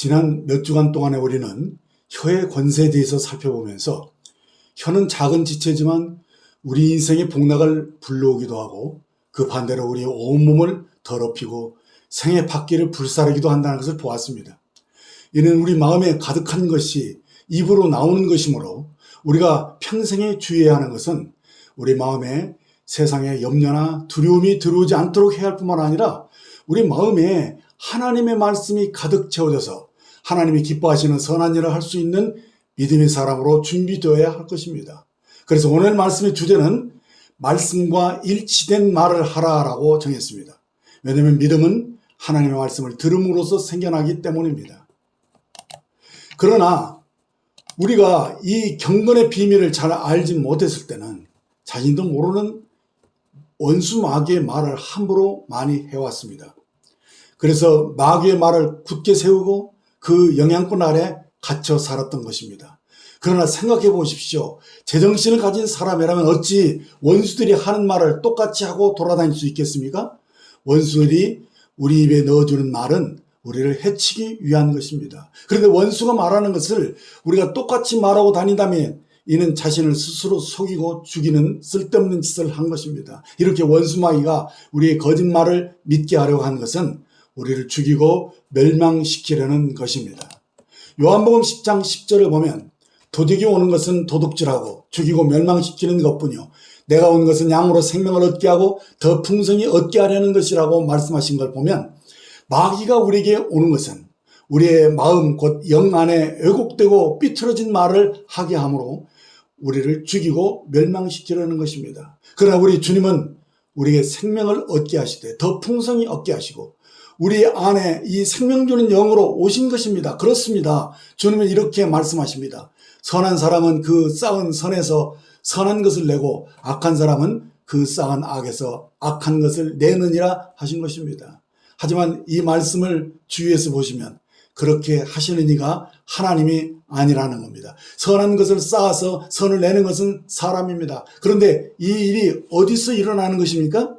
지난 몇 주간 동안에 우리는 혀의 권세에 대해서 살펴보면서 혀는 작은 지체지만 우리 인생의 복락을 불러오기도 하고 그 반대로 우리의 온몸을 더럽히고 생의 바퀴를 불사르기도 한다는 것을 보았습니다. 이는 우리 마음에 가득한 것이 입으로 나오는 것이므로 우리가 평생에 주의해야 하는 것은 우리 마음에 세상의 염려나 두려움이 들어오지 않도록 해야 할 뿐만 아니라 우리 마음에 하나님의 말씀이 가득 채워져서 하나님이 기뻐하시는 선한 일을 할 수 있는 믿음의 사람으로 준비되어야 할 것입니다. 그래서 오늘 말씀의 주제는 말씀과 일치된 말을 하라라고 정했습니다. 왜냐하면 믿음은 하나님의 말씀을 들음으로써 생겨나기 때문입니다. 그러나 우리가 이 경건의 비밀을 잘 알지 못했을 때는 자신도 모르는 원수 마귀의 말을 함부로 많이 해왔습니다. 그래서 마귀의 말을 굳게 세우고 그 영향권 아래 갇혀 살았던 것입니다. 그러나 생각해 보십시오. 제정신을 가진 사람이라면 어찌 원수들이 하는 말을 똑같이 하고 돌아다닐 수 있겠습니까? 원수들이 우리 입에 넣어주는 말은 우리를 해치기 위한 것입니다. 그런데 원수가 말하는 것을 우리가 똑같이 말하고 다닌다면 이는 자신을 스스로 속이고 죽이는 쓸데없는 짓을 한 것입니다. 이렇게 원수 마귀가 우리의 거짓말을 믿게 하려고 한 것은 우리를 죽이고 멸망시키려는 것입니다. 요한복음 10장 10절을 보면 도둑이 오는 것은 도둑질하고 죽이고 멸망시키는 것뿐이요 내가 온 것은 양으로 생명을 얻게 하고 더 풍성히 얻게 하려는 것이라고 말씀하신 걸 보면 마귀가 우리에게 오는 것은 우리의 마음 곧 영 안에 왜곡되고 삐뚤어진 말을 하게 하므로 우리를 죽이고 멸망시키려는 것입니다. 그러나 우리 주님은 우리에게 생명을 얻게 하시되 더 풍성히 얻게 하시고 우리 안에 이 생명 주는 영으로 오신 것입니다. 그렇습니다. 주님은 이렇게 말씀하십니다. 선한 사람은 그 쌓은 선에서 선한 것을 내고 악한 사람은 그 쌓은 악에서 악한 것을 내느니라 하신 것입니다. 하지만 이 말씀을 주위에서 보시면 그렇게 하시는 이가 하나님이 아니라는 겁니다. 선한 것을 쌓아서 선을 내는 것은 사람입니다. 그런데 이 일이 어디서 일어나는 것입니까?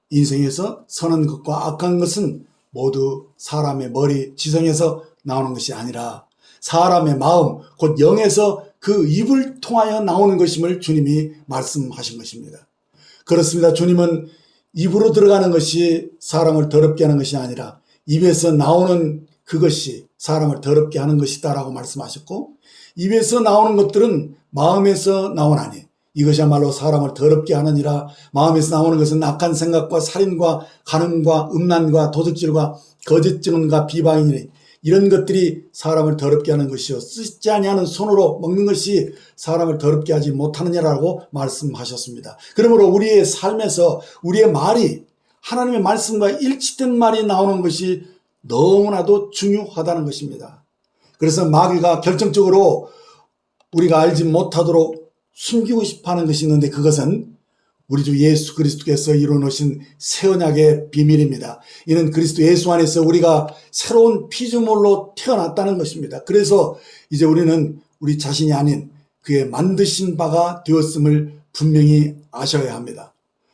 인생에서 선한 것과 악한 것은 모두 사람의 머리, 지성에서 나오는 것이 아니라 사람의 마음, 곧 영에서 그 입을 통하여 나오는 것임을 주님이 말씀하신 것입니다. 그렇습니다. 주님은 입으로 들어가는 것이 사람을 더럽게 하는 것이 아니라 입에서 나오는 그것이 사람을 더럽게 하는 것이다라고 말씀하셨고 입에서 나오는 것들은 마음에서 나오나니 이것이야말로 사람을 더럽게 하느니라. 마음에서 나오는 것은 악한 생각과 살인과 간음과 음란과 도둑질과 거짓 증언과 비방이니 이런 것들이 사람을 더럽게 하는 것이요 씻지 아니하는 손으로 먹는 것이 사람을 더럽게 하지 못하느냐라고 말씀하셨습니다. 그러므로 우리의 삶에서 우리의 말이 하나님의 말씀과 일치된 말이 나오는 것이 너무나도 중요하다는 것입니다. 그래서 마귀가 결정적으로 우리가 알지 못하도록 숨기고 싶어하는 것이 있는데 그것은 우리 주 예수 그리스도께서 이루어놓으신 새 언약의 비밀입니다. 이는 그리스도 예수 안에서 우리가 새로운 피조물로 태어났다는 것입니다. 그래서 이제 우리는 우리 자신이 아닌 그의 만드신 바가 되었음을 분명히 아셔야 합니다.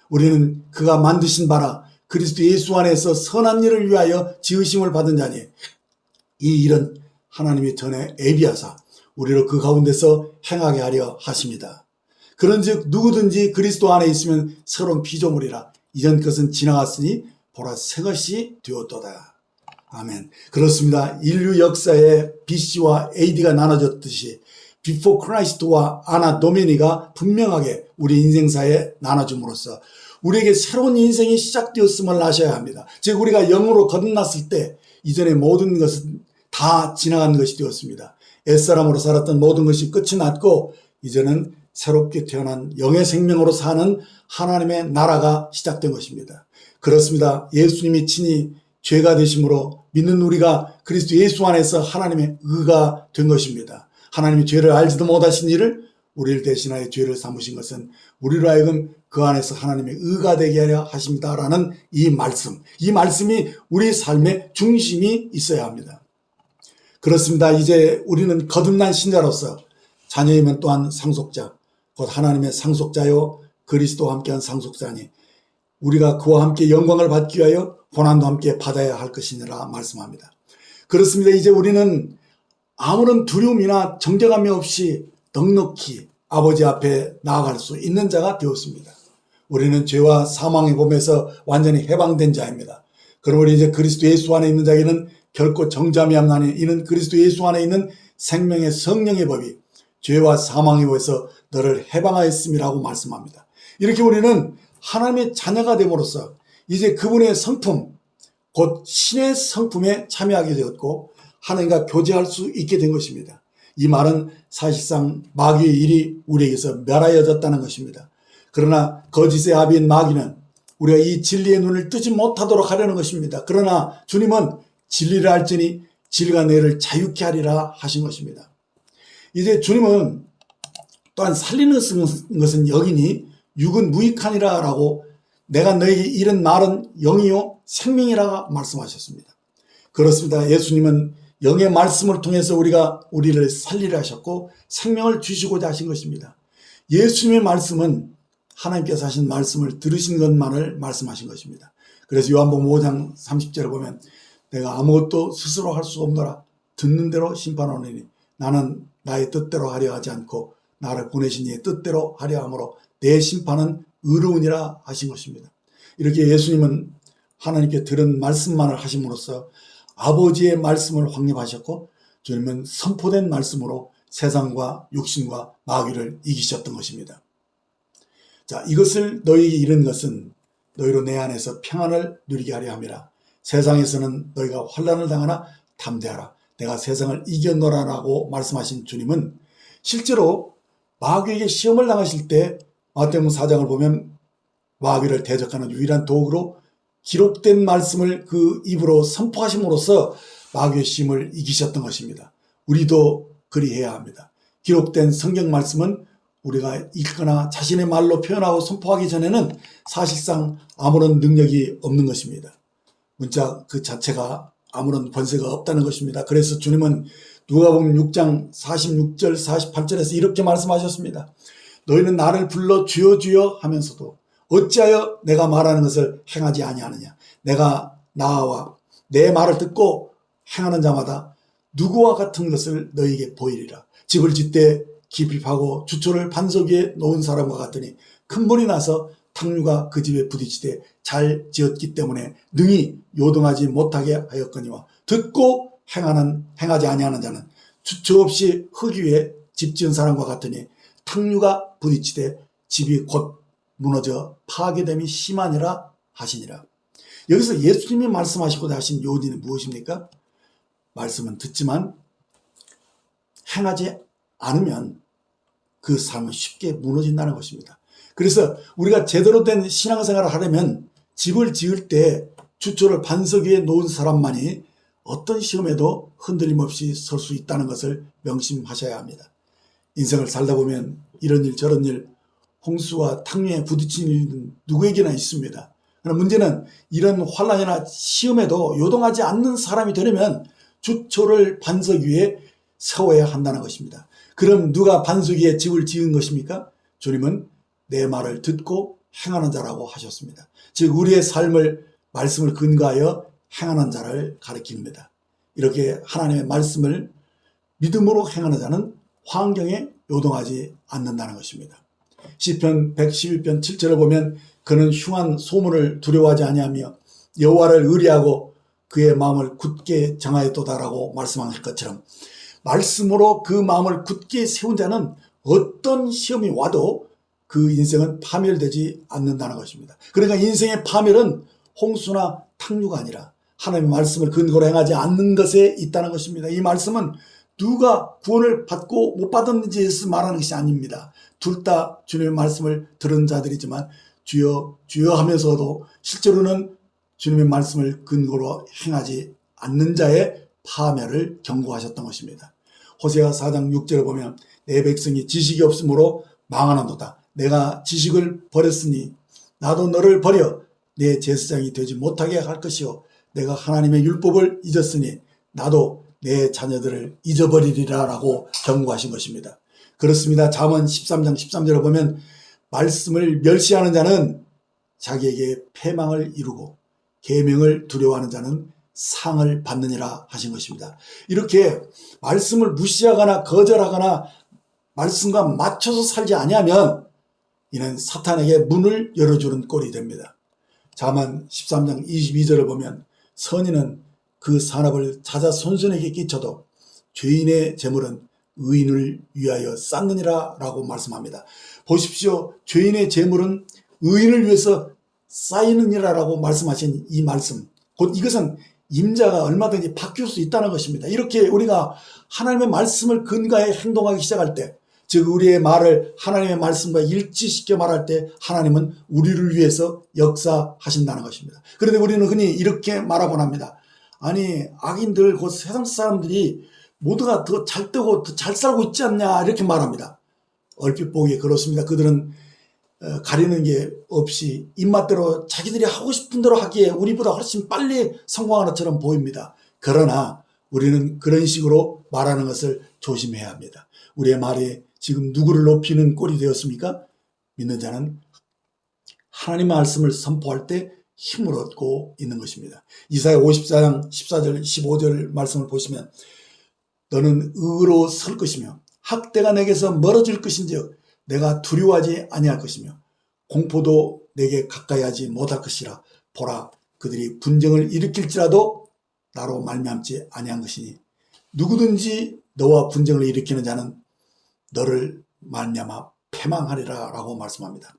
우리는 그가 만드신 바라 그리스도 예수 안에서 선한 일을 위하여 지으심을 받은 자니 이 일은 하나님이 전에 예비하사 우리를 그 가운데서 행하게 하려 하십니다. 그런즉 누구든지 그리스도 안에 있으면 새로운 피조물이라 이전 것은 지나갔으니 보라 새 것이 되었도다. 아멘. 그렇습니다. 인류 역사에 BC와 AD가 나눠졌듯이 Before Christ와 아나 도미니가 분명하게 우리 인생사에 나눠줌으로써 우리에게 새로운 인생이 시작되었음을 아셔야 합니다. 즉 우리가 영으로 거듭났을 때 이전의 모든 것은 다 지나간 것이 되었습니다. 옛사람으로 살았던 모든 것이 끝이 났고 이제는 새롭게 태어난 영의 생명으로 사는 하나님의 나라가 시작된 것입니다. 그렇습니다. 예수님이 친히 죄가 되심으로 믿는 우리가 그리스도 예수 안에서 하나님의 의가 된 것입니다. 하나님이 죄를 알지도 못하신 이를 우리를 대신하여 죄를 삼으신 것은 우리로 하여금 그 안에서 하나님의 의가 되게 하려 하십니다라는 이 말씀이 우리 삶의 중심이 있어야 합니다. 그렇습니다. 이제 우리는 거듭난 신자로서 자녀이면 또한 상속자, 곧 하나님의 상속자요 그리스도와 함께한 상속자니 우리가 그와 함께 영광을 받기 위하여 고난도 함께 받아야 할 것이니라 말씀합니다. 그렇습니다. 이제 우리는 아무런 두려움이나 정죄감이 없이 넉넉히 아버지 앞에 나아갈 수 있는 자가 되었습니다. 우리는 죄와 사망의 몸에서 완전히 해방된 자입니다. 그러므로 이제 그리스도 예수 안에 있는 자에게는 결코 정죄함이 없나니 이는 그리스도 예수 안에 있는 생명의 성령의 법이 죄와 사망의 법에서 너를 해방하였음이라고 말씀합니다. 이렇게 우리는 하나님의 자녀가 됨으로써 이제 그분의 성품, 곧 신의 성품에 참여하게 되었고 하나님과 교제할 수 있게 된 것입니다. 이 말은 사실상 마귀의 일이 우리에게서 멸하여졌다는 것입니다. 그러나 거짓의 아비인 마귀는 우리가 이 진리의 눈을 뜨지 못하도록 하려는 것입니다. 그러나 주님은 진리를 알지니 진리가 너희를 자유케 하리라 하신 것입니다. 이제 주님은 또한 살리는 것은 영이니 육은 무익하니라 라고 내가 너에게 이른 말은 영이요 생명이라 말씀하셨습니다. 그렇습니다. 예수님은 영의 말씀을 통해서 우리를 살리려 하셨고 생명을 주시고자 하신 것입니다. 예수님의 말씀은 하나님께서 하신 말씀을 들으신 것만을 말씀하신 것입니다. 그래서 요한복음 5장 30절을 보면 내가 아무것도 스스로 할 수 없노라 듣는 대로 심판하노니 나는 나의 뜻대로 하려 하지 않고 나를 보내신 이의 뜻대로 하려 함으로 내 심판은 의로우니라 하신 것입니다. 이렇게 예수님은 하나님께 들은 말씀만을 하심으로써 아버지의 말씀을 확립하셨고 주님은 선포된 말씀으로 세상과 육신과 마귀를 이기셨던 것입니다. 자, 이것을 너희에게 이른 것은 너희로 내 안에서 평안을 누리게 하려 함이라. 세상에서는 너희가 환난을 당하나 담대하라. 내가 세상을 이겼노라라고 말씀하신 주님은 실제로 마귀에게 시험을 당하실 때 마태복음 4장을 보면 마귀를 대적하는 유일한 도구로 기록된 말씀을 그 입으로 선포하심으로써 마귀의 시험을 이기셨던 것입니다. 우리도 그리해야 합니다. 기록된 성경 말씀은 우리가 읽거나 자신의 말로 표현하고 선포하기 전에는 사실상 아무런 능력이 없는 것입니다. 문자 그 자체가 아무런 권세가 없다는 것입니다. 그래서 주님은 누가복음 6장 46절 48절에서 이렇게 말씀하셨습니다. 너희는 나를 불러 주여 주여 하면서도 어찌하여 내가 말하는 것을 행하지 아니하느냐. 내가 나와 내 말을 듣고 행하는 자마다 누구와 같은 것을 너희에게 보이리라. 집을 짓되 깊이 파고 주초를 반석 위에 놓은 사람과 같으니 큰 불이 나서 탕류가 그 집에 부딪히되 잘 지었기 때문에 능히 요동하지 못하게 하였거니와 듣고 행하지 아니하는 자는 주초 없이 흙 위에 집 지은 사람과 같으니 탕류가 부딪히되 집이 곧 무너져 파괴됨이 심하니라 하시니라. 여기서 예수님이 말씀하시고자 하신 요지는 무엇입니까? 말씀은 듣지만 행하지 않으면 그 삶은 쉽게 무너진다는 것입니다. 그래서 우리가 제대로 된 신앙생활을 하려면 집을 지을 때 주초를 반석 위에 놓은 사람만이 어떤 시험에도 흔들림 없이 설 수 있다는 것을 명심하셔야 합니다. 인생을 살다 보면 이런 일 저런 일 홍수와 탕류에 부딪히는 일은 누구에게나 있습니다. 그러나 문제는 이런 환난이나 시험에도 요동하지 않는 사람이 되려면 주초를 반석 위에 세워야 한다는 것입니다. 그럼 누가 반석 위에 집을 지은 것입니까? 주님은 내 말을 듣고 행하는 자라고 하셨습니다. 즉 우리의 삶을 말씀을 근거하여 행하는 자를 가리킵니다. 이렇게 하나님의 말씀을 믿음으로 행하는 자는 환경에 요동하지 않는다는 것입니다. 시편 111편 7절을 보면 그는 흉한 소문을 두려워하지 아니하며 여호와를 의리하고 그의 마음을 굳게 정하였도다라고 말씀한 것처럼 말씀으로 그 마음을 굳게 세운 자는 어떤 시험이 와도 그 인생은 파멸되지 않는다는 것입니다. 그러니까 인생의 파멸은 홍수나 탕류가 아니라 하나님의 말씀을 근거로 행하지 않는 것에 있다는 것입니다. 이 말씀은 누가 구원을 받고 못 받았는지에서 말하는 것이 아닙니다. 둘 다 주님의 말씀을 들은 자들이지만 주여 주여 하면서도 실제로는 주님의 말씀을 근거로 행하지 않는 자의 파멸을 경고하셨던 것입니다. 호세아 4장 6절을 보면 내 백성이 지식이 없으므로 망하나도다. 내가 지식을 버렸으니 나도 너를 버려 내 제사장이 되지 못하게 할 것이요 내가 하나님의 율법을 잊었으니 나도 내 자녀들을 잊어버리리라 라고 경고하신 것입니다. 그렇습니다. 잠언 13장 13절을 보면 말씀을 멸시하는 자는 자기에게 패망을 이루고 계명을 두려워하는 자는 상을 받느니라 하신 것입니다. 이렇게 말씀을 무시하거나 거절하거나 말씀과 맞춰서 살지 아니하면 이는 사탄에게 문을 열어주는 꼴이 됩니다. 잠언 13장 22절을 보면 선인은 그 산업을 찾아 손손에게 끼쳐도 죄인의 재물은 의인을 위하여 쌓느니라 라고 말씀합니다. 보십시오. 죄인의 재물은 의인을 위해서 쌓이느니라 라고 말씀하신 이 말씀, 곧 이것은 임자가 얼마든지 바뀔 수 있다는 것입니다. 이렇게 우리가 하나님의 말씀을 근거해 행동하기 시작할 때, 즉 우리의 말을 하나님의 말씀과 일치시켜 말할 때 하나님은 우리를 위해서 역사하신다는 것입니다. 그런데 우리는 흔히 이렇게 말하곤 합니다. 아니, 악인들, 곧 세상 사람들이 모두가 더 잘 되고 더 잘 살고 있지 않냐 이렇게 말합니다. 얼핏 보기에 그렇습니다. 그들은 가리는 게 없이 입맛대로 자기들이 하고 싶은 대로 하기에 우리보다 훨씬 빨리 성공하는 것처럼 보입니다. 그러나 우리는 그런 식으로 말하는 것을 조심해야 합니다. 우리의 말이 지금 누구를 높이는 꼴이 되었습니까? 믿는 자는 하나님의 말씀을 선포할 때 힘을 얻고 있는 것입니다. 이사야 54장 14절 15절 말씀을 보시면 너는 의로 설 것이며 학대가 내게서 멀어질 것인즉 내가 두려워하지 아니할 것이며 공포도 내게 가까이 하지 못할 것이라. 보라, 그들이 분쟁을 일으킬지라도 나로 말미암지 아니한 것이니 누구든지 너와 분쟁을 일으키는 자는 너를 말미암아 패망하리라 라고 말씀합니다.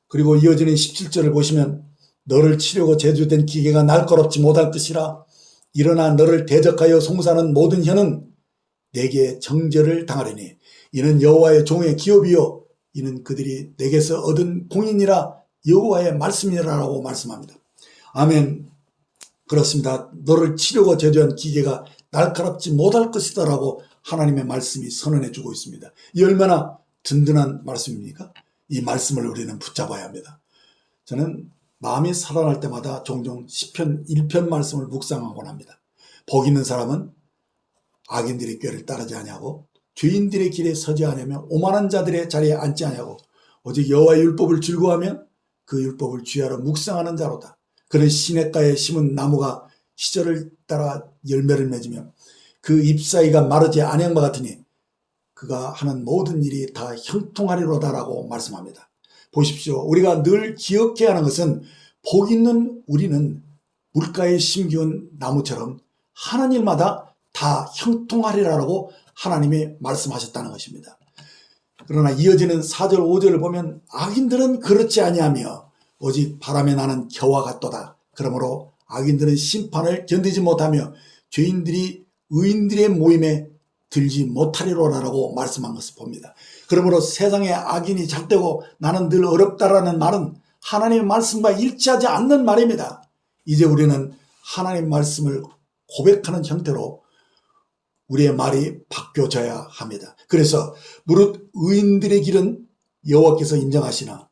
그리고 이어지는 17절을 보시면 너를 치려고 제주된 기계가 날카롭지 못할 것이라. 일어나 너를 대적하여 송사하는 모든 혀는 내게 정죄를 당하리니 이는 여호와의 종의 기업이요 이는 그들이 내게서 얻은 공인이라 여호와의 말씀이라고 말씀합니다. 아멘. 그렇습니다. 너를 치려고 제조한 기계가 날카롭지 못할 것이다 라고 하나님의 말씀이 선언해 주고 있습니다. 이 얼마나 든든한 말씀입니까? 이 말씀을 우리는 붙잡아야 합니다. 저는 마음이 살아날 때마다 종종 시편 1편 말씀을 묵상하곤 합니다. 복 있는 사람은 악인들의 꾀를 따르지 아니하고 죄인들의 길에 서지 아니하며 오만한 자들의 자리에 앉지 아니하고 오직 여호와의 율법을 즐거워하며 그 율법을 주야로 묵상하는 자로다. 그는 시냇가에 심은 나무가 시절을 따라 열매를 맺으며 그 잎사이가 마르지 아니한 바 같으니 그가 하는 모든 일이 다 형통하리로다라고 말씀합니다. 보십시오. 우리가 늘 기억해야 하는 것은 복 있는 우리는 물가에 심기운 나무처럼 하는 일마다 다 형통하리라고 하나님이 말씀하셨다는 것입니다. 그러나 이어지는 4절 5절을 보면 악인들은 그렇지 아니하며 오직 바람에 나는 겨와 같도다. 그러므로 악인들은 심판을 견디지 못하며 죄인들이 의인들의 모임에 들지 못하리로라고 말씀한 것을 봅니다. 그러므로 세상에 악인이 잘되고 나는 늘 어렵다라는 말은 하나님의 말씀과 일치하지 않는 말입니다. 이제 우리는 하나님의 말씀을 고백하는 형태로 우리의 말이 바뀌어져야 합니다. 그래서 무릇 의인들의 길은 여호와께서 인정하시나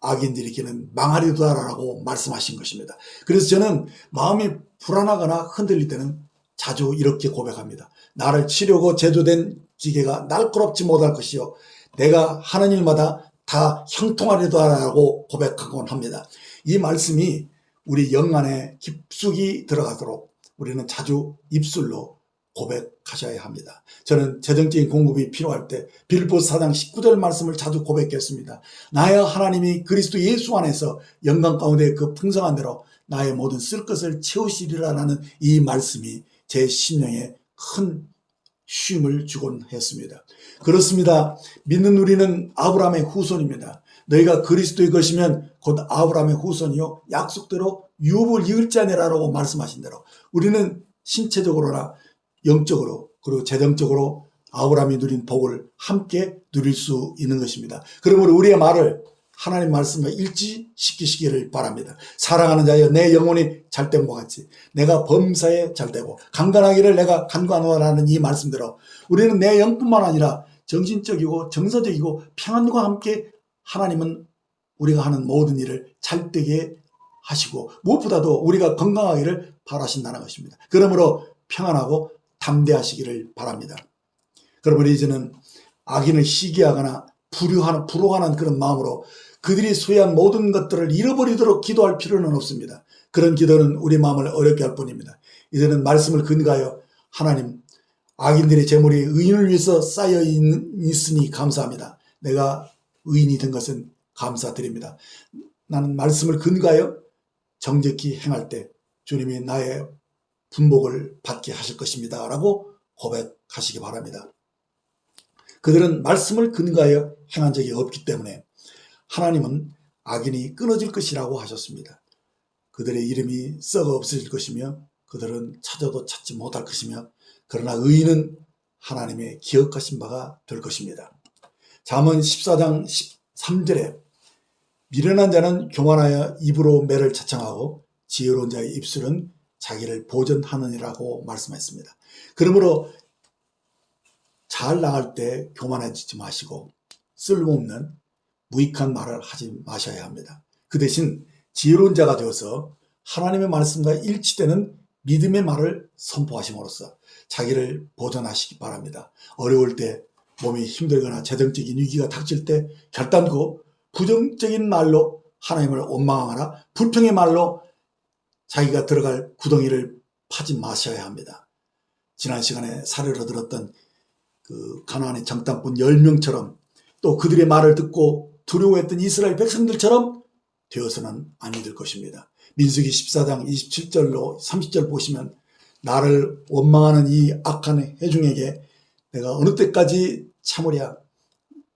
악인들의 길은 망하리도다라고 말씀하신 것입니다. 그래서 저는 마음이 불안하거나 흔들릴 때는 자주 이렇게 고백합니다. 나를 치려고 제조된 기계가 날카롭지 못할 것이요 내가 하는 일마다 다 형통하리도다라고 고백하곤 합니다. 이 말씀이 우리 영 안에 깊숙이 들어가도록 우리는 자주 입술로 고백하셔야 합니다. 저는 재정적인 공급이 필요할 때 빌보스 4장 19절 말씀을 자주 고백했습니다. 나의 하나님이 그리스도 예수 안에서 영광 가운데 그 풍성한 대로 나의 모든 쓸 것을 채우시리라는 이 말씀이 제 심령에 큰 쉼을 주곤 했습니다. 그렇습니다. 믿는 우리는 아브라함의 후손입니다. 너희가 그리스도의 것이면 곧 아브라함의 후손이요 약속대로 유업을 이을 자니라라고 말씀하신 대로 우리는 신체적으로나 영적으로 그리고 재정적으로 아브라함이 누린 복을 함께 누릴 수 있는 것입니다. 그러므로 우리의 말을 하나님 말씀과 일치시키시기를 바랍니다. 사랑하는 자여 내 영혼이 잘된 것 같이 내가 범사에 잘되고 강건하기를 내가 간구하노라는 이 말씀대로 우리는 내 영뿐만 아니라 정신적이고 정서적이고 평안과 함께 하나님은 우리가 하는 모든 일을 잘되게 하시고 무엇보다도 우리가 건강하기를 바라신다는 것입니다. 그러므로 평안하고 담대하시기를 바랍니다. 그러므로 이제는 악인을 시기하거나 불효하는 그런 마음으로 그들이 소유한 모든 것들을 잃어버리도록 기도할 필요는 없습니다. 그런 기도는 우리 마음을 어렵게 할 뿐입니다. 이제는 말씀을 근거하여 하나님, 악인들의 재물이 의인을 위해서 쌓여 있으니 감사합니다. 내가 의인이 된 것은 감사드립니다. 나는 말씀을 근거하여 정직히 행할 때 주님이 나의 분복을 받게 하실 것입니다 라고 고백하시기 바랍니다. 그들은 말씀을 근거하여 행한 적이 없기 때문에 하나님은 악인이 끊어질 것이라고 하셨습니다. 그들의 이름이 썩어 없어질 것이며 그들은 찾아도 찾지 못할 것이며 그러나 의인은 하나님의 기억하신 바가 될 것입니다. 잠언 14장 13절에 미련한 자는 교만하여 입으로 매를 자청하고 지혜로운 자의 입술은 자기를 보전하느니라고 말씀했습니다. 그러므로 잘 나갈 때 교만해지지 마시고 쓸모없는 무익한 말을 하지 마셔야 합니다. 그 대신 지혜로운 자가 되어서 하나님의 말씀과 일치되는 믿음의 말을 선포하심으로써 자기를 보존하시기 바랍니다. 어려울 때 몸이 힘들거나 재정적인 위기가 닥칠 때 결단코 부정적인 말로 하나님을 원망하거나 불평의 말로 자기가 들어갈 구덩이를 파지 마셔야 합니다. 지난 시간에 사례로 들었던 그 가나안의 정탐꾼 10명처럼 또 그들의 말을 듣고 두려워했던 이스라엘 백성들처럼 되어서는 아니 될 것입니다. 민수기 14장 27절로 30절 보시면 나를 원망하는 이 악한 회중에게 내가 어느 때까지 참으랴.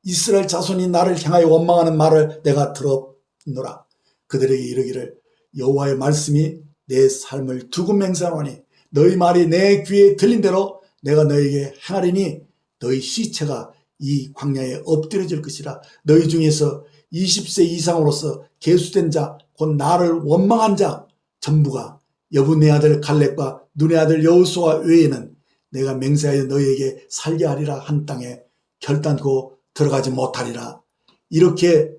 이스라엘 자손이 나를 향하여 원망하는 말을 내가 들었노라. 그들에게 이르기를 여호와의 말씀이 내 삶을 두고 맹세하노니 너희 말이 내 귀에 들린 대로 내가 너에게 행하리니 너희 시체가 이 광야에 엎드려질 것이라. 너희 중에서 20세 이상으로서 계수된 자 곧 나를 원망한 자 전부가 여분의 아들 갈렙과 눈의 아들 여호수아 외에는 내가 맹세하여 너희에게 살게 하리라 한 땅에 결단코 들어가지 못하리라. 이렇게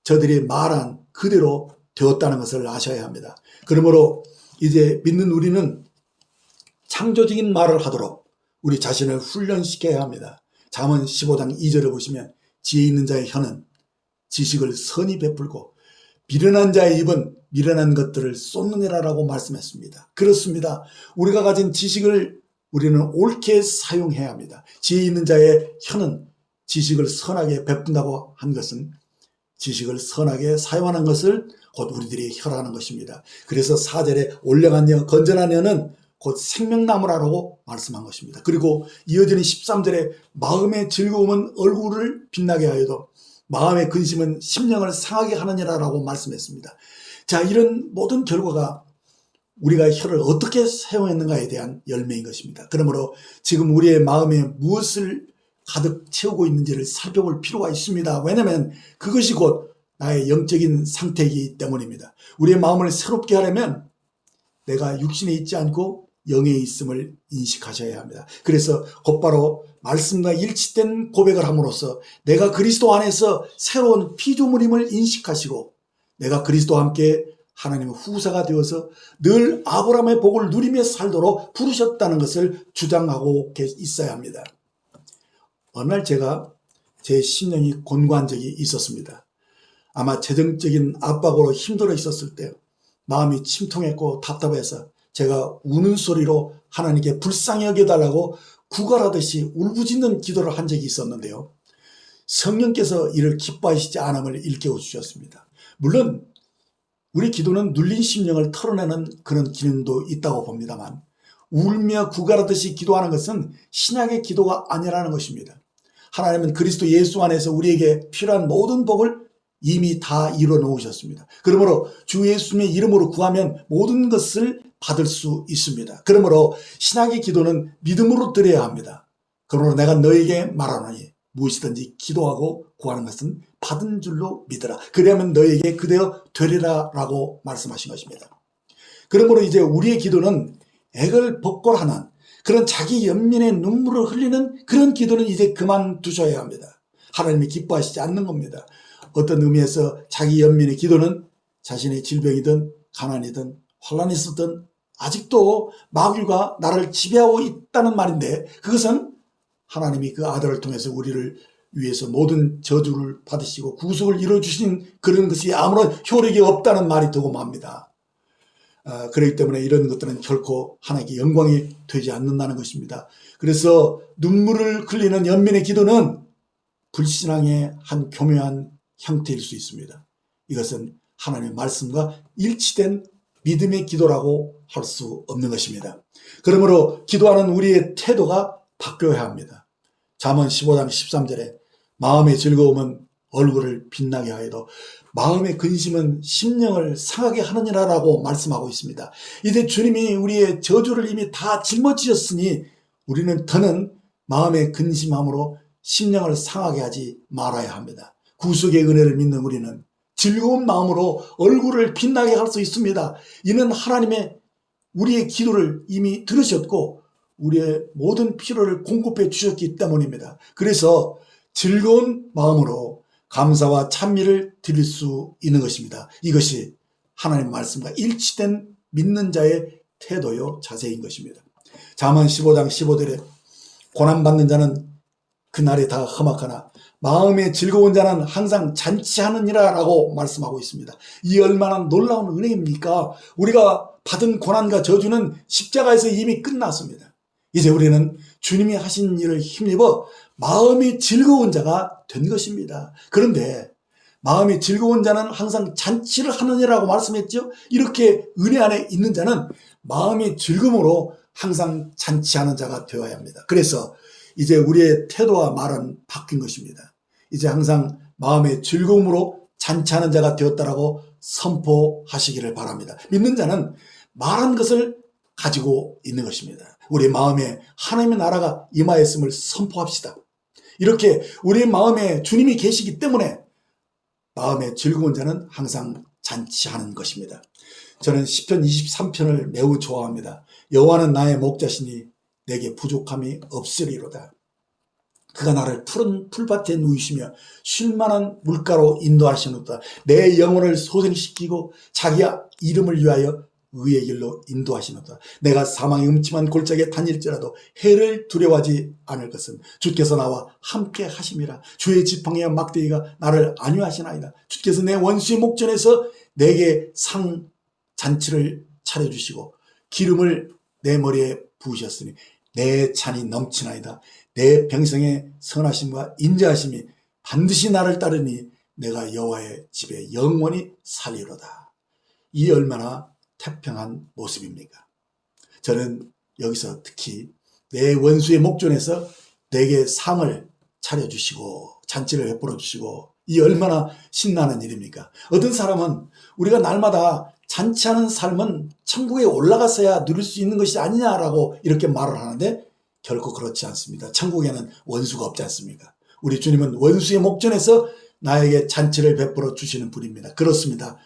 저들이 말한 그대로 되었다는 것을 아셔야 합니다. 그러므로 이제 믿는 우리는 창조적인 말을 하도록 우리 자신을 훈련시켜야 합니다. 잠언 15장 2절을 보시면 지혜 있는 자의 혀는 지식을 선히 베풀고 미련한 자의 입은 미련한 것들을 쏟느니라라고 말씀했습니다. 그렇습니다. 우리가 가진 지식을 우리는 옳게 사용해야 합니다. 지혜 있는 자의 혀는 지식을 선하게 베푼다고 한 것은 지식을 선하게 사용하는 것을 곧 우리들이 혀라는 것입니다. 그래서 4절에 올려간 여, 건전한 여는 곧 생명나무라고 말씀한 것입니다. 그리고 이어지는 13절에 마음의 즐거움은 얼굴을 빛나게 하여도 마음의 근심은 심령을 상하게 하느니라라고 말씀했습니다. 자, 이런 모든 결과가 우리가 혀를 어떻게 사용했는가에 대한 열매인 것입니다. 그러므로 지금 우리의 마음에 무엇을 가득 채우고 있는지를 살펴볼 필요가 있습니다. 왜냐하면 그것이 곧 나의 영적인 상태이기 때문입니다. 우리의 마음을 새롭게 하려면 내가 육신에 있지 않고 영에 있음을 인식하셔야 합니다. 그래서 곧바로 말씀과 일치된 고백을 함으로써 내가 그리스도 안에서 새로운 피조물임을 인식하시고 내가 그리스도와 함께 하나님의 후사가 되어서 늘 아브라함의 복을 누리며 살도록 부르셨다는 것을 주장하고 있어야 합니다. 어느 날 제가 제 심령이 곤고한 적이 있었습니다. 아마 재정적인 압박으로 힘들어 있었을 때 마음이 침통했고 답답해서 제가 우는 소리로 하나님께 불쌍히 여겨달라고 구걸하듯이 울부짖는 기도를 한 적이 있었는데요. 성령께서 이를 기뻐하시지 않음을 일깨워 주셨습니다. 물론 우리 기도는 눌린 심령을 털어내는 그런 기능도 있다고 봅니다만 울며 구걸하듯이 기도하는 것은 신약의 기도가 아니라는 것입니다. 하나님은 그리스도 예수 안에서 우리에게 필요한 모든 복을 이미 다 이루어 놓으셨습니다. 그러므로 주 예수님의 이름으로 구하면 모든 것을 받을 수 있습니다. 그러므로 신학의 기도는 믿음으로 드려야 합니다. 그러므로 내가 너에게 말하노니 무엇이든지 기도하고 구하는 것은 받은 줄로 믿어라. 그리하면 너에게 그대로 되리라 라고 말씀하신 것입니다. 그러므로 이제 우리의 기도는 애걸복걸하는 그런 자기 연민의 눈물을 흘리는 그런 기도는 이제 그만두셔야 합니다. 하나님이 기뻐하시지 않는 겁니다. 어떤 의미에서 자기 연민의 기도는 자신의 질병이든 가난이든 환난이 있었든 아직도 마귀가 나를 지배하고 있다는 말인데 그것은 하나님이 그 아들을 통해서 우리를 위해서 모든 저주를 받으시고 구속을 이루어주신 그런 것이 아무런 효력이 없다는 말이 되고 맙니다. 그렇기 때문에 이런 것들은 결코 하나님께 영광이 되지 않는다는 것입니다. 그래서 눈물을 흘리는 연민의 기도는 불신앙의 한 교묘한 형태일 수 있습니다. 이것은 하나님의 말씀과 일치된 믿음의 기도라고 할 수 없는 것입니다. 그러므로 기도하는 우리의 태도가 바뀌어야 합니다. 잠언 15장 13절에 마음의 즐거움은 얼굴을 빛나게 하여도 마음의 근심은 심령을 상하게 하느니라라고 말씀하고 있습니다. 이제 주님이 우리의 저주를 이미 다 짊어지셨으니 우리는 더는 마음의 근심함으로 심령을 상하게 하지 말아야 합니다. 구속의 은혜를 믿는 우리는 즐거운 마음으로 얼굴을 빛나게 할 수 있습니다. 이는 하나님의 우리의 기도를 이미 들으셨고 우리의 모든 필요를 공급해 주셨기 때문입니다. 그래서 즐거운 마음으로 감사와 찬미를 드릴 수 있는 것입니다. 이것이 하나님의 말씀과 일치된 믿는 자의 태도요 자세인 것입니다. 잠언 15장 15절에 고난받는 자는 그날이 다 험악하나 마음에 즐거운 자는 항상 잔치하느니라 라고 말씀하고 있습니다. 이 얼마나 놀라운 은혜입니까? 우리가 받은 고난과 저주는 십자가에서 이미 끝났습니다. 이제 우리는 주님이 하신 일을 힘입어 마음이 즐거운 자가 된 것입니다. 그런데 마음이 즐거운 자는 항상 잔치를 하느니라고 말씀했죠. 이렇게 은혜 안에 있는 자는 마음이 즐거움으로 항상 잔치하는 자가 되어야 합니다. 그래서 이제 우리의 태도와 말은 바뀐 것입니다. 이제 항상 마음의 즐거움으로 잔치하는 자가 되었다라고 선포하시기를 바랍니다. 믿는 자는 말한 것을 가지고 있는 것입니다. 우리 마음에 하나님의 나라가 임하였음을 선포합시다. 이렇게 우리 마음에 주님이 계시기 때문에 마음에 즐거운 자는 항상 잔치하는 것입니다. 저는 시편 23편을 매우 좋아합니다. 여호와는 나의 목자시니 내게 부족함이 없으리로다. 그가 나를 푸른 풀밭에 누이시며 쉴만한 물가로 인도하시는도다. 내 영혼을 소생시키고 자기 이름을 위하여 의의 길로 인도하시는도다. 내가 사망의 음침한 골짜기에 다닐지라도 해를 두려워하지 않을 것은 주께서 나와 함께 하심이라. 주의 지팡이와 막대기가 나를 안위하시나이다. 주께서 내 원수의 목전에서 내게 잔치를 차려주시고 기름을 내 머리에 부으셨으니 내 잔이 넘치나이다. 내 평생의 선하심과 인자하심이 반드시 나를 따르니 내가 여호와의 집에 영원히 살리로다. 이 얼마나 태평한 모습입니까? 저는 여기서 특히 내 원수의 목전에서 내게 상을 차려주시고 잔치를 베풀어 주시고 이 얼마나 신나는 일입니까? 어떤 사람은 우리가 날마다 잔치하는 삶은 천국에 올라가서야 누릴 수 있는 것이 아니냐라고 이렇게 말을 하는데 결코 그렇지 않습니다. 천국에는 원수가 없지 않습니까? 우리 주님은 원수의 목전에서 나에게 잔치를 베풀어 주시는 분입니다. 그렇습니다.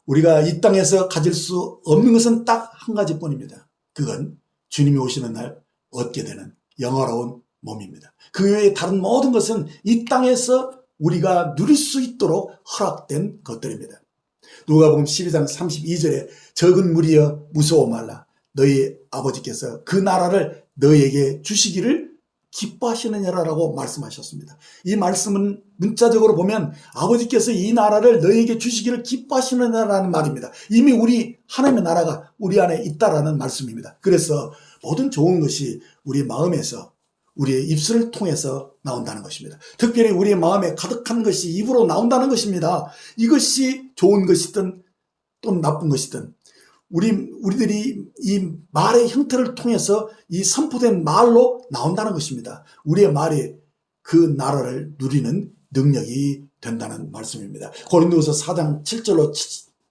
우리가 이 땅에서 가질 수 없는 것은 딱 한 가지뿐입니다. 그건 주님이 오시는 날 얻게 되는 영화로운 몸입니다. 그 외에 다른 모든 것은 이 땅에서 우리가 누릴 수 있도록 허락된 것들입니다. 누가복음 12장 32절에 적은 무리여 무서워 말라. 너희 아버지께서 그 나라를 너희에게 주시기를 기뻐하시느냐라고 말씀하셨습니다. 이 말씀은 문자적으로 보면 아버지께서 이 나라를 너희에게 주시기를 기뻐하시느냐라는 말입니다. 이미 우리 하나님의 나라가 우리 안에 있다라는 말씀입니다. 그래서 모든 좋은 것이 우리 마음에서 우리의 입술을 통해서 나온다는 것입니다. 특별히 우리의 마음에 가득한 것이 입으로 나온다는 것입니다. 이것이 좋은 것이든 또 나쁜 것이든 우리들이 이 말의 형태를 통해서 이 선포된 말로 나온다는 것입니다. 우리의 말이 그 나라를 누리는 능력이 된다는 말씀입니다. 고린도후서 4장 7절로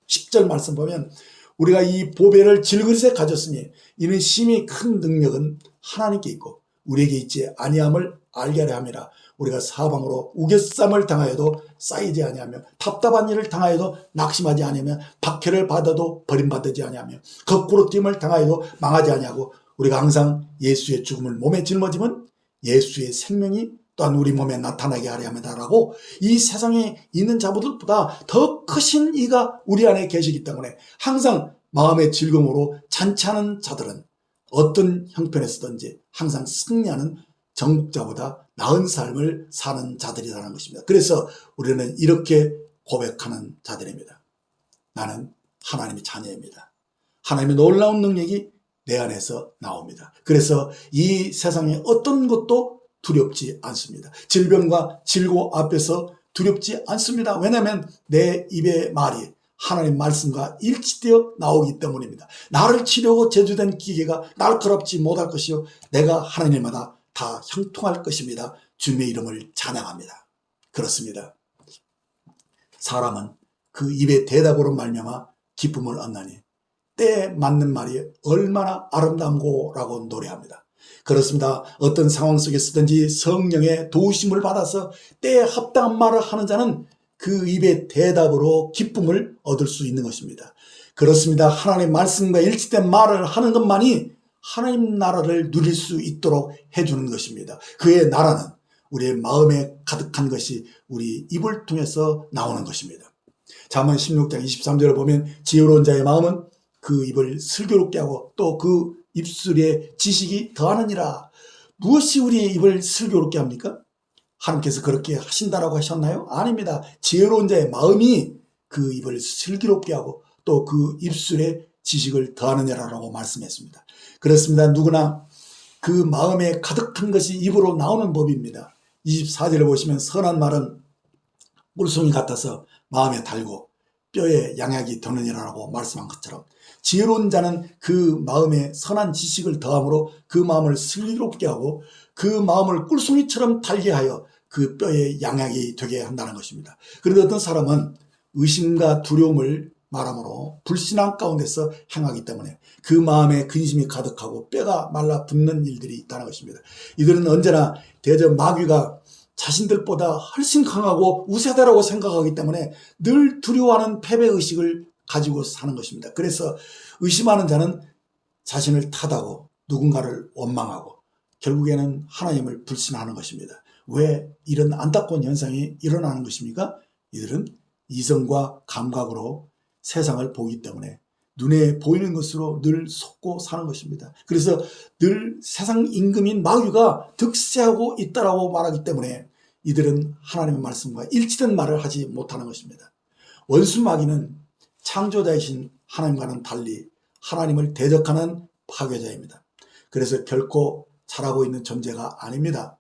10절 말씀 보면 우리가 이 보배를 질그릇에 가졌으니 이는 심히 큰 능력은 하나님께 있고 우리에게 있지 아니함을 알게 하려 함이라. 우리가 사방으로 우겨쌈을 당하여도 쌓이지 아니하며 답답한 일을 당하여도 낙심하지 아니하며 박해를 받아도 버림받지 아니하며 거꾸로 됨을 당하여도 망하지 아니하고 우리가 항상 예수의 죽음을 몸에 짊어지면 예수의 생명이 또한 우리 몸에 나타나게 하려 합니다라고 이 세상에 있는 자들보다 더 크신 이가 우리 안에 계시기 때문에 항상 마음의 즐거움으로 잔치하는 자들은 어떤 형편에서든지 항상 승리하는 정복자보다 나은 삶을 사는 자들이라는 것입니다. 그래서 우리는 이렇게 고백하는 자들입니다. 나는 하나님의 자녀입니다. 하나님의 놀라운 능력이 내 안에서 나옵니다. 그래서 이 세상의 어떤 것도 두렵지 않습니다. 질병과 질고 앞에서 두렵지 않습니다. 왜냐하면 내 입의 말이 하나님 말씀과 일치되어 나오기 때문입니다. 나를 치려고 제주된 기계가 날카롭지 못할 것이요 내가 하나님마다 다 형통할 것입니다. 주님의 이름을 찬양합니다. 그렇습니다. 사람은 그 입의 대답으로 말미암아 기쁨을 얻나니 때에 맞는 말이 얼마나 아름다운고 라고 노래합니다. 그렇습니다. 어떤 상황 속에서든지 성령의 도우심을 받아서 때에 합당한 말을 하는 자는 그 입의 대답으로 기쁨을 얻을 수 있는 것입니다. 그렇습니다. 하나님의 말씀과 일치된 말을 하는 것만이 하나님 나라를 누릴 수 있도록 해주는 것입니다. 그의 나라는 우리의 마음에 가득한 것이 우리 입을 통해서 나오는 것입니다. 잠언 16장 23절을 보면 지혜로운 자의 마음은 그 입을 슬기롭게 하고 또 그 입술에 지식이 더하느니라. 무엇이 우리의 입을 슬기롭게 합니까? 하나님께서 그렇게 하신다라고 하셨나요? 아닙니다. 지혜로운 자의 마음이 그 입을 슬기롭게 하고 또 그 입술에 지식을 더하느니라라고 말씀했습니다. 그렇습니다. 누구나 그 마음에 가득한 것이 입으로 나오는 법입니다. 24절을 보시면 선한 말은 물송이 같아서 마음에 달고 뼈에 양약이 드느니라라고 말씀한 것처럼 지혜로운 자는 그 마음에 선한 지식을 더함으로 그 마음을 슬기롭게 하고 그 마음을 꿀송이처럼 달게 하여 그 뼈에 양약이 되게 한다는 것입니다. 그런데 어떤 사람은 의심과 두려움을 말함으로 불신앙 가운데서 행하기 때문에 그 마음에 근심이 가득하고 뼈가 말라붙는 일들이 있다는 것입니다. 이들은 언제나 대저 마귀가 자신들보다 훨씬 강하고 우세하다고 생각하기 때문에 늘 두려워하는 패배의식을 가지고 사는 것입니다. 그래서 의심하는 자는 자신을 탓하고 누군가를 원망하고 결국에는 하나님을 불신하는 것입니다. 왜 이런 안타까운 현상이 일어나는 것입니까? 이들은 이성과 감각으로 세상을 보기 때문에 눈에 보이는 것으로 늘 속고 사는 것입니다. 그래서 늘 세상 임금인 마귀가 득세하고 있다라고 말하기 때문에 이들은 하나님의 말씀과 일치된 말을 하지 못하는 것입니다. 원수 마귀는 창조자이신 하나님과는 달리 하나님을 대적하는 파괴자입니다. 그래서 결코 잘하고 있는 존재가 아닙니다.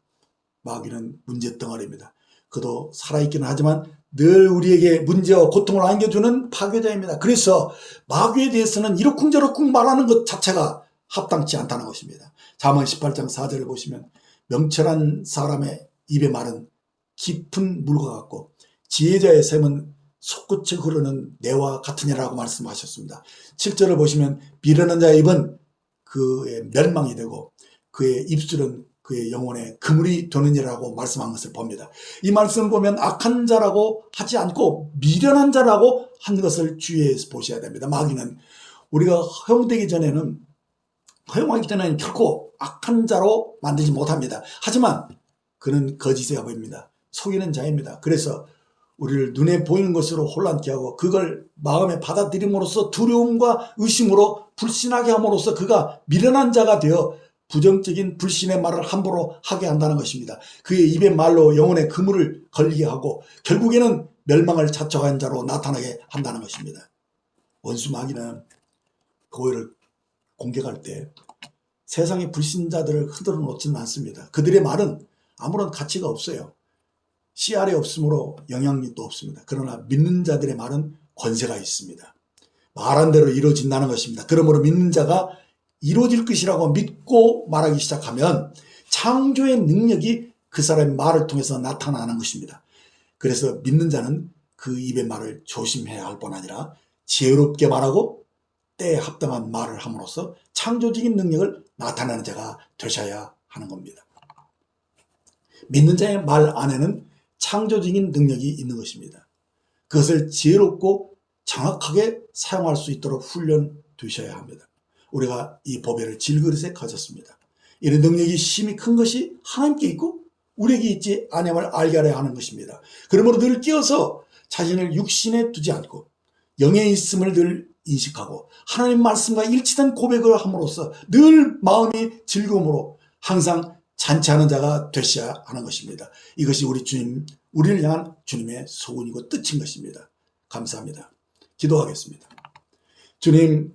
마귀는 문제덩어리입니다. 그도 살아있기는 하지만 늘 우리에게 문제와 고통을 안겨주는 파괴자입니다. 그래서 마귀에 대해서는 이러쿵저러쿵 말하는 것 자체가 합당치 않다는 것입니다. 잠언 18장 4절을 보시면 명철한 사람의 입의 말은 깊은 물과 같고 지혜자의 샘은 솟구쳐 흐르는 내와 같으니라고 말씀하셨습니다. 7절을 보시면 미련한 자의 입은 그의 멸망이 되고 그의 입술은 그의 영혼에 그물이 되느니라고 말씀한 것을 봅니다. 이 말씀을 보면 악한 자라고 하지 않고 미련한 자라고 한 것을 주의해서 보셔야 됩니다. 마귀는 우리가 허용하기 전에는 결코 악한 자로 만들지 못합니다. 하지만 그는 거짓의 아버지입니다. 속이는 자입니다. 그래서 우리를 눈에 보이는 것으로 혼란케 하고 그걸 마음에 받아들임으로써 두려움과 의심으로 불신하게 함으로써 그가 미련한 자가 되어 부정적인 불신의 말을 함부로 하게 한다는 것입니다. 그의 입의 말로 영혼의 그물을 걸리게 하고 결국에는 멸망을 자초한 자로 나타나게 한다는 것입니다. 원수 마귀는 교회를 공격할 때 세상의 불신자들을 흔들어 놓지는 않습니다. 그들의 말은 아무런 가치가 없어요. 씨알이 없으므로 영향력도 없습니다. 그러나 믿는 자들의 말은 권세가 있습니다. 말한 대로 이루어진다는 것입니다. 그러므로 믿는 자가 이루어질 것이라고 믿고 말하기 시작하면 창조의 능력이 그 사람의 말을 통해서 나타나는 것입니다. 그래서 믿는 자는 그 입의 말을 조심해야 할 뿐 아니라 지혜롭게 말하고 때에 합당한 말을 함으로써 창조적인 능력을 나타내는 자가 되셔야 하는 겁니다. 믿는 자의 말 안에는 창조적인 능력이 있는 것입니다. 그것을 지혜롭고 정확하게 사용할 수 있도록 훈련되셔야 합니다. 우리가 이 보배를 질그릇에 가졌습니다. 이런 능력이 심히 큰 것이 하나님께 있고 우리에게 있지 아님을 알게 하려 하는 것입니다. 그러므로 늘 깨어서 자신을 육신에 두지 않고 영에 있음을 늘 인식하고 하나님 말씀과 일치된 고백을 함으로써 늘 마음이 즐거움으로 항상 잔치하는 자가 되셔야 하는 것입니다. 이것이 우리 주님, 우리를 향한 주님의 소원이고 뜻인 것입니다. 감사합니다. 기도하겠습니다. 주님,